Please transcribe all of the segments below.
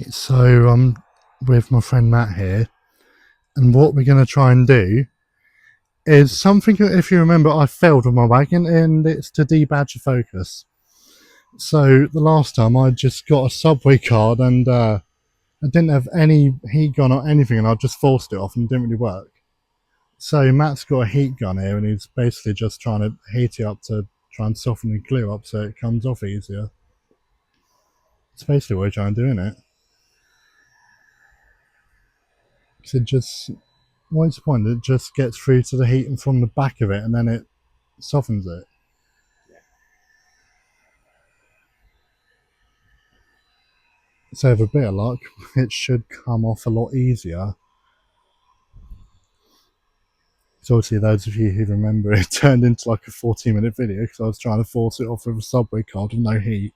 So I'm with my friend Matt here, and what we're going to try and do is something, if you remember, I failed with my wagon, and it's to debadge a Focus. So the last time I just got a subway card and I didn't have any heat gun or anything, and I just forced it off and it didn't really work. So Matt's got a heat gun here, and he's basically just trying to heat it up to try and soften the glue up so it comes off easier. It's basically what we're trying to do, isn't it? So just, what's the point? It just gets through to the heat and from the back of it, and then it softens it. So with a bit of luck, it should come off a lot easier. So obviously those of you who remember, it turned into like a 14-minute video because I was trying to force it off with a subway card with no heat.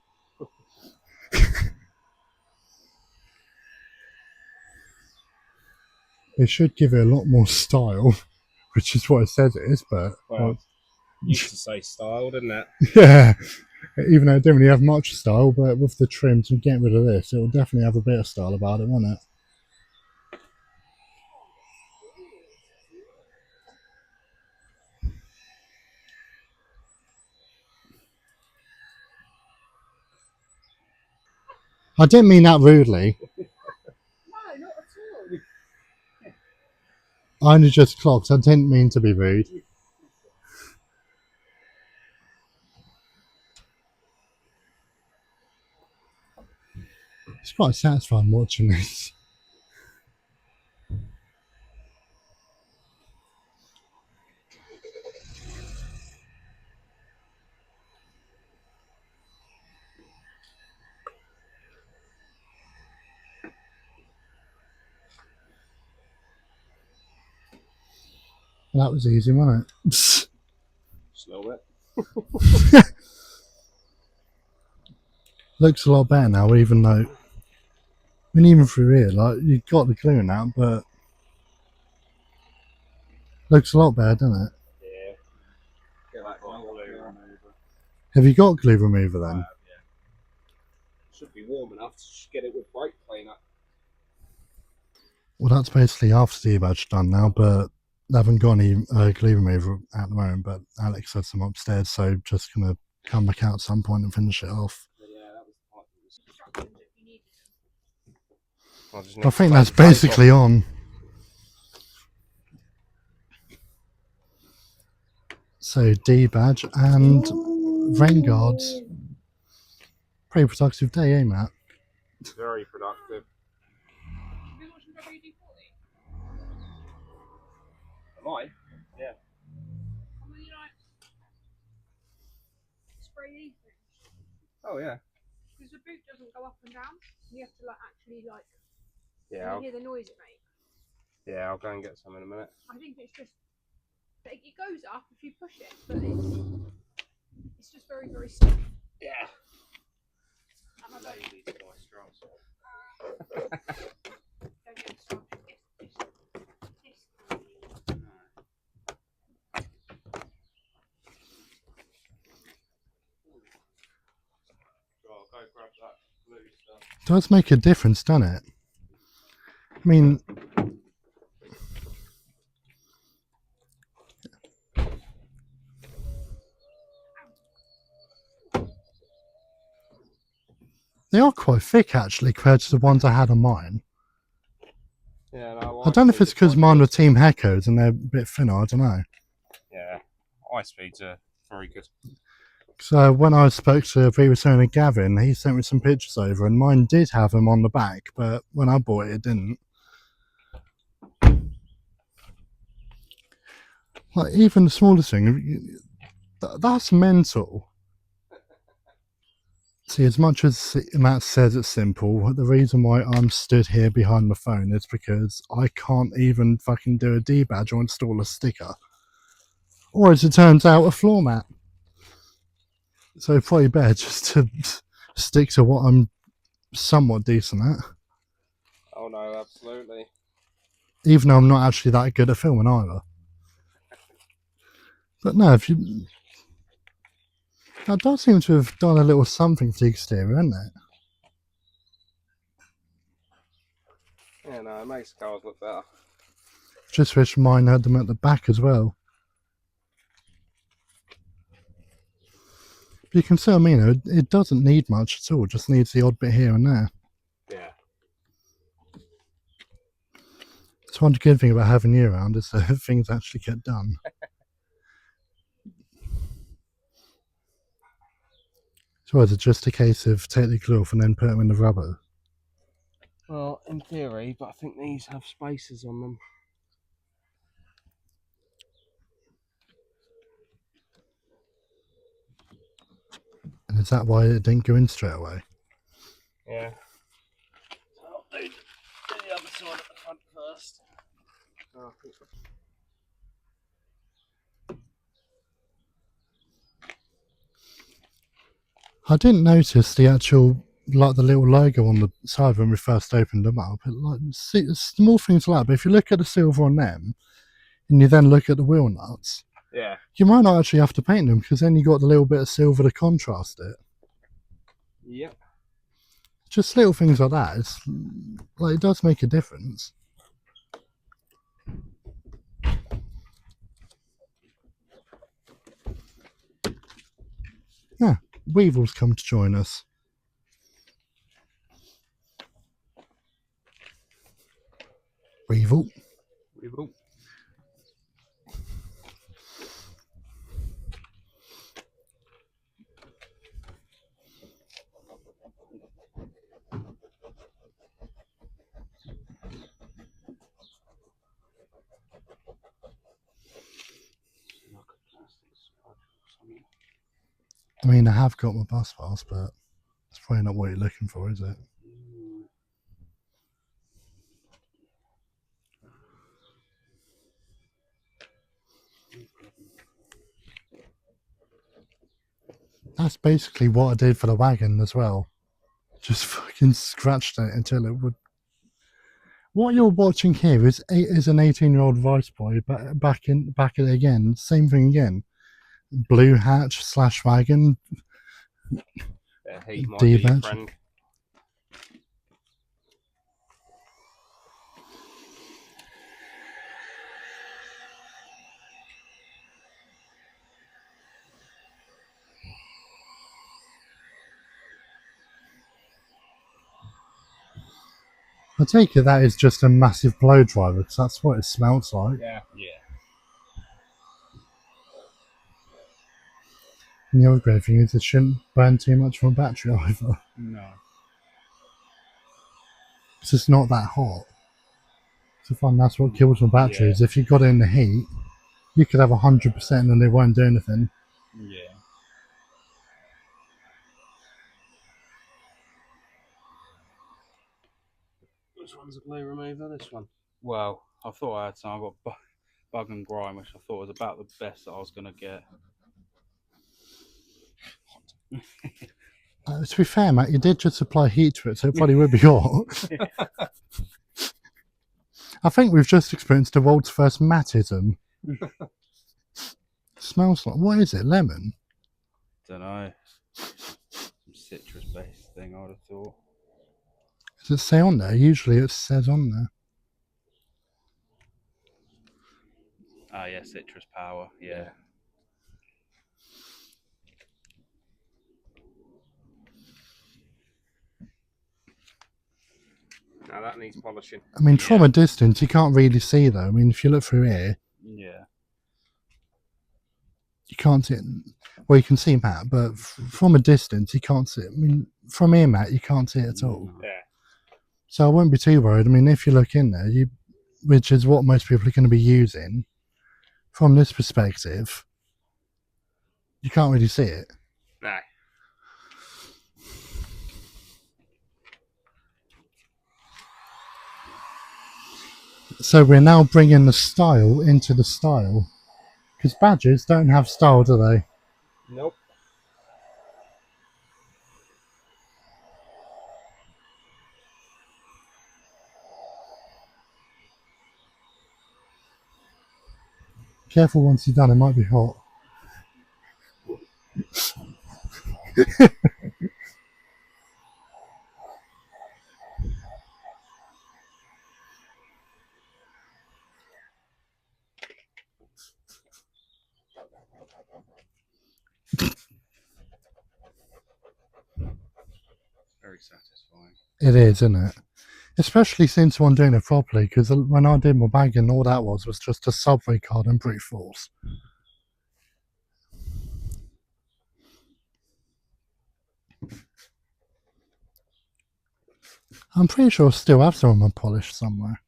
It should give it a lot more style, which is what it says it is, but... Well, used to say style, didn't it? Yeah, even though it didn't really have much style, but with the trims and getting rid of this, it will definitely have a bit of style about it, won't it? I didn't mean that rudely. No, not at all. I only just clocked. I didn't mean to be rude. It's quite satisfying watching this. That was easy, wasn't it? Just a little bit. Looks a lot better now, even though... I mean, even through here, like, you've got the glue now, but... Looks a lot better, doesn't it? Yeah. Get that glue remover. Have you got glue remover then? Yeah. Should be warm enough to just get it with brake cleaner. Well, that's basically half the debadge done now, but they haven't got any glue remover at the moment, but Alex had some upstairs, so just going to come back out at some point and finish it off. I think that's basically on. So debadge and rain guards. Pretty productive day, eh, Matt? Very productive. Have you watched WD-40? Am I? Yeah. And when you like spray these things. Oh yeah. Because the boot doesn't go up and down. You have to like actually like. Yeah. You hear the noise it makes. Yeah, I'll go and get some in a minute. I think it's just it goes up if you push it, but it's just very very stiff. Yeah. And I don't get started. I'll go grab that blue stuff. Does make a difference, doesn't it? I mean, they are quite thick actually compared to the ones I had on mine. Yeah, no, I don't know if it's because mine were Team Heckos and they're a bit thinner, I don't know. Yeah, ice speeds are very good. So when I spoke to previous owner Gavin, he sent me some pictures over, and mine did have them on the back, but when I bought it, it didn't. Like, even the smallest thing, that's mental. See, as much as Matt says it's simple, the reason why I'm stood here behind the phone is because I can't even fucking do a debadge or install a sticker. Or as it turns out, a floor mat. So probably better just to stick to what I'm somewhat decent at. Oh no, absolutely. Even though I'm not actually that good at filming either. But no, if you... That does seem to have done a little something to the exterior, hasn't it? Yeah, no, it makes cars look better. Just wish mine had them at the back as well. But you can see, it doesn't need much at all. Just needs the odd bit here and there. Yeah. It's one good thing about having you around is that things actually get done. So is it just a case of take the glue off and then put them in the rubber? Well, in theory, but I think these have spacers on them. And is that why it didn't go in straight away? Yeah. So I'll do the other side at the front first. Oh, I think I didn't notice the actual, like the little logo on the side when we first opened them up. Small things like that, but if you look at the silver on them, and you then look at the wheel nuts, yeah. you might not actually have to paint them, because then you got the little bit of silver to contrast it. Yep. Just little things like that. It does make a difference. Yeah, Weevil's come to join us. Weevil. We will. I mean, I have got my bus pass, but it's probably not what you're looking for, is it? That's basically what I did for the wagon as well. Just fucking scratched it until it would. What you're watching here is an 18-year-old vice boy, but back it again. Same thing again. Blue hatch / wagon. Heat might be your D-badge. friend. I take it that is just a massive blow dryer, because that's what it smells like. Yeah. Yeah. And the other great thing is it shouldn't burn too much from a battery either. No. It's just not that hot. So I find that's what kills my batteries. Yeah. If you got it in the heat, you could have 100% and they won't do anything. Yeah. Which one's a glue remover? This one. Well, I thought I had some. I got bug and grime, which I thought was about the best that I was going to get. To be fair, Matt, you did just apply heat to it, so it probably would be hot. I think we've just experienced the world's first Mattism. Smells like, what is it, lemon? Don't know. Some citrus based thing, I would have thought. Does it say on there? Usually it says on there. Ah, yeah, citrus power, yeah. Now that needs polishing. I mean, from a distance, you can't really see though. I mean, if you look through here, Yeah. you can't see it. Well, you can see Matt, but from a distance, you can't see it. I mean, from here, Matt, you can't see it at all. Yeah. So I wouldn't be too worried. I mean, if you look in there, which is what most people are going to be using, from this perspective, you can't really see it. No. So we're now bringing the style into the style. Because badges don't have style, do they? Nope. Careful once you're done, it might be hot. Very satisfying. It is, isn't it? Especially since I'm doing it properly, because when I did my bagging, all that was just a subway card and brute force. I'm pretty sure I still have some of my polish somewhere.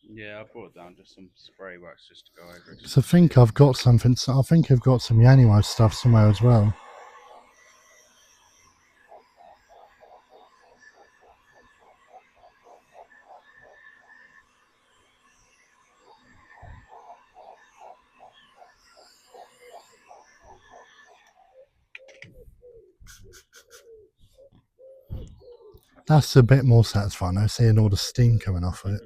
Yeah, I brought down just some spray wax just to go over it. So I think I've got something. I think I've got some Yanimo stuff somewhere as well. That's a bit more satisfying though, seeing all the steam coming off it.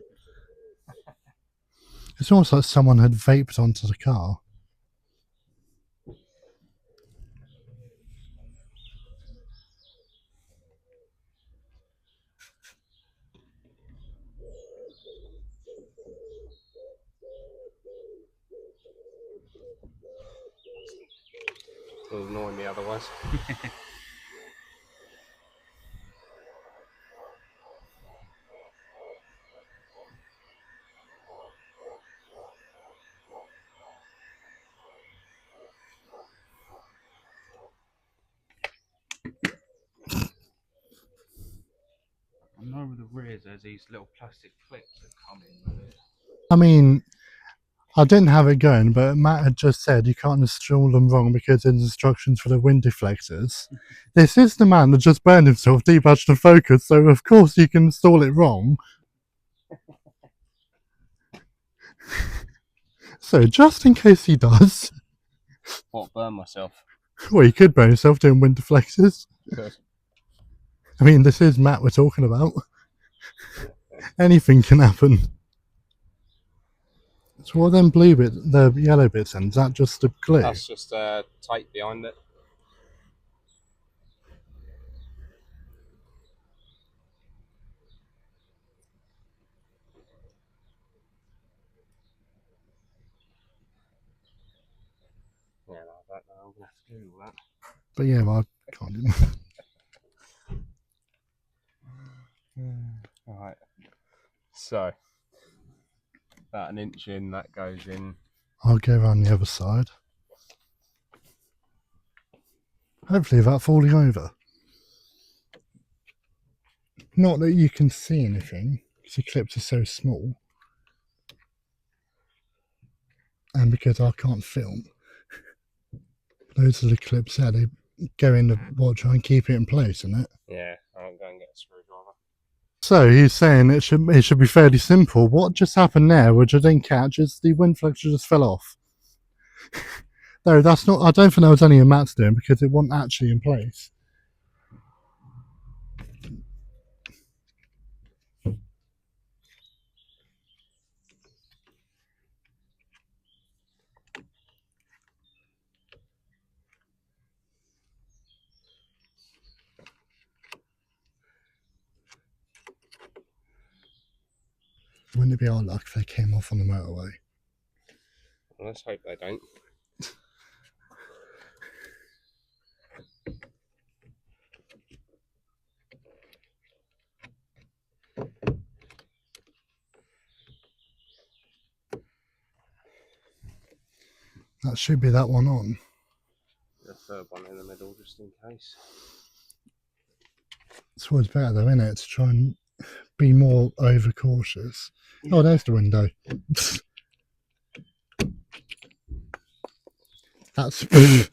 It's almost like someone had vaped onto the car. It'll annoy me otherwise. I know with the rears there's these little plastic clips that come in with it. I mean, I didn't have it going, but Matt had just said you can't install them wrong because there's instructions for the wind deflectors. This is the man that just burned himself, debadged the Focus, so of course you can install it wrong. So just in case he does, What, burn myself? well, you could burn yourself doing wind deflectors. Good. I mean, this is Matt we're talking about. Anything can happen. So what then blue bit, the yellow bits, and is that just a glue? That's just tape behind it. Yeah, no, I don't know. I'm gonna have to do all that. But yeah, well, I can't do that. Alright. So, about an inch in, that goes in. I'll go around the other side. Hopefully without falling over. Not that you can see anything, because the clips are so small. And because I can't film. Those are the clips there, they go in the watch and keep it in place, isn't it? Yeah, I'll go and get a screwdriver. So he's saying it should be fairly simple. What just happened there, which I didn't catch, is the wind flexor just fell off. No, that's not. I don't think that was any of Matt's doing because it wasn't actually in place. Wouldn't it be our luck if they came off on the motorway? Well, let's hope they don't. That should be that one on. The third one in the middle, just in case. It's always better though, isn't it, to try and be more overcautious. Oh, there's the window. That's Okay,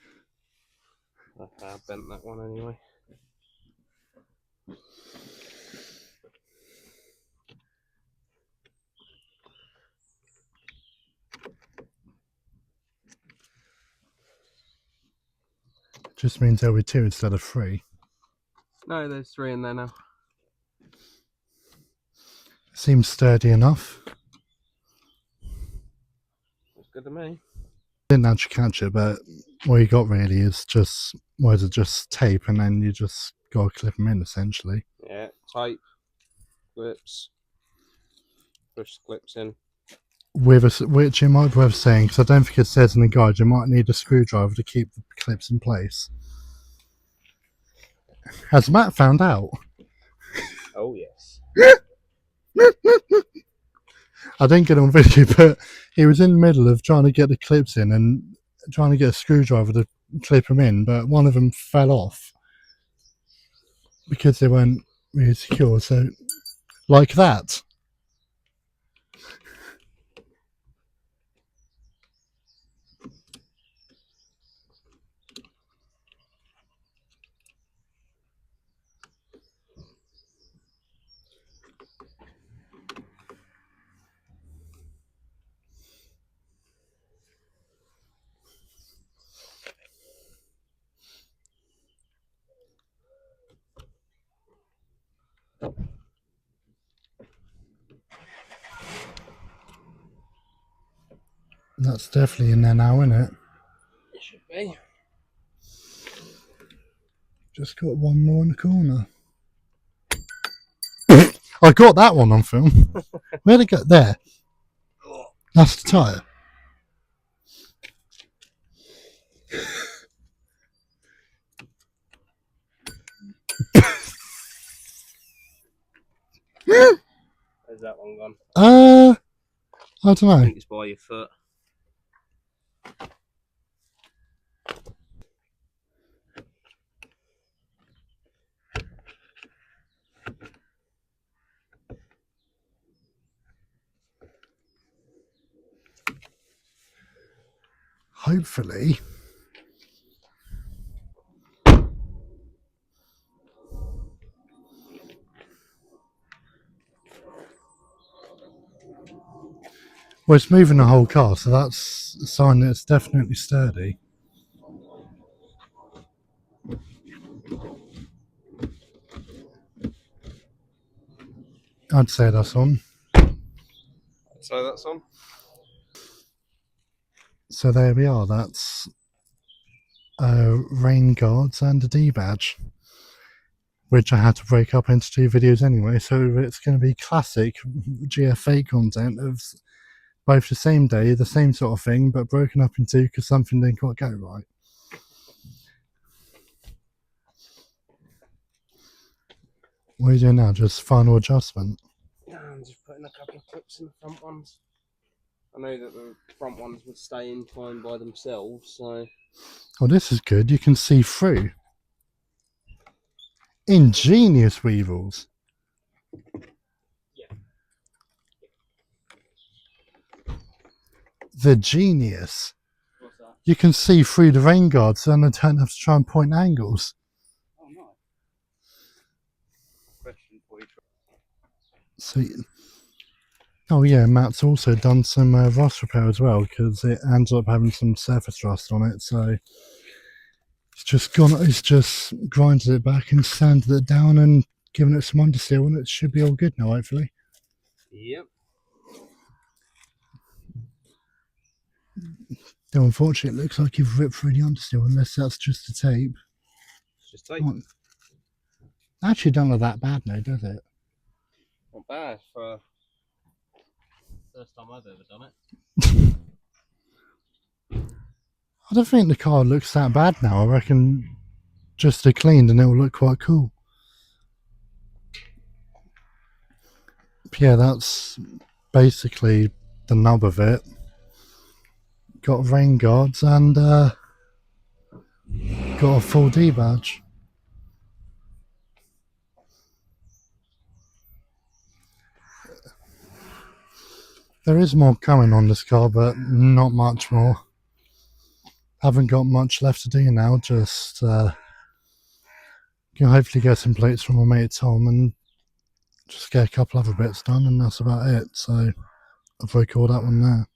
I bent that one anyway. just means there'll be two instead of three. No, there's three in there now. Seems sturdy enough. Looks good to me. Didn't actually catch it, but what you got really is just, what is it, just tape, and then you just gotta clip them in essentially. Yeah, tape, clips, push the clips in. which it might be worth saying, because I don't think it says in the guide, you might need a screwdriver to keep the clips in place. Has Matt found out? Oh yes. I didn't get on video, but he was in the middle of trying to get the clips in and trying to get a screwdriver to clip them in, but one of them fell off because they weren't really secure. So, like that. That's definitely in there now, isn't it? It should be. Just got one more in the corner. I got that one on film. Where'd it go? There. That's the tyre. Where's that one gone? I don't I know. think it's by your foot. Hopefully. Well, it's moving the whole car, so that's a sign that it's definitely sturdy. I'd say that's on. So that's on. So there we are. That's rain guards and a D badge, which I had to break up into 2 videos anyway. So it's going to be classic GFA content of both the same day, the same sort of thing, but broken up in 2 because something didn't quite go right. What are you doing now? Just final adjustment? Yeah, I'm just putting a couple of clips in the front ones. I know that the front ones would stay in time by themselves, so... Oh, this is good. You can see through. Ingenious weevils. Yeah. The genius. What's that? You can see through the rain guards, so then I don't have to try and point angles. Oh, nice. Question for you. So, oh yeah, Matt's also done some rust repair as well because it ends up having some surface rust on it. So it's just grinded it back and sanded it down and given it some understeel, and it should be all good now, hopefully. Yep. Though unfortunately, it looks like you've ripped through the understeel, unless that's just the tape. It's just tape. Well, actually, don't look that bad now, does it? Not bad for... First time I've ever done it. I don't think the car looks that bad now. I reckon just cleaned and it'll look quite cool. But yeah, that's basically the nub of it. Got rain guards and got a full D badge. There is more coming on this car, but not much more. Haven't got much left to do now, just can hopefully get some plates from my mate Tom and just get a couple other bits done, and that's about it. So I'll record that one there.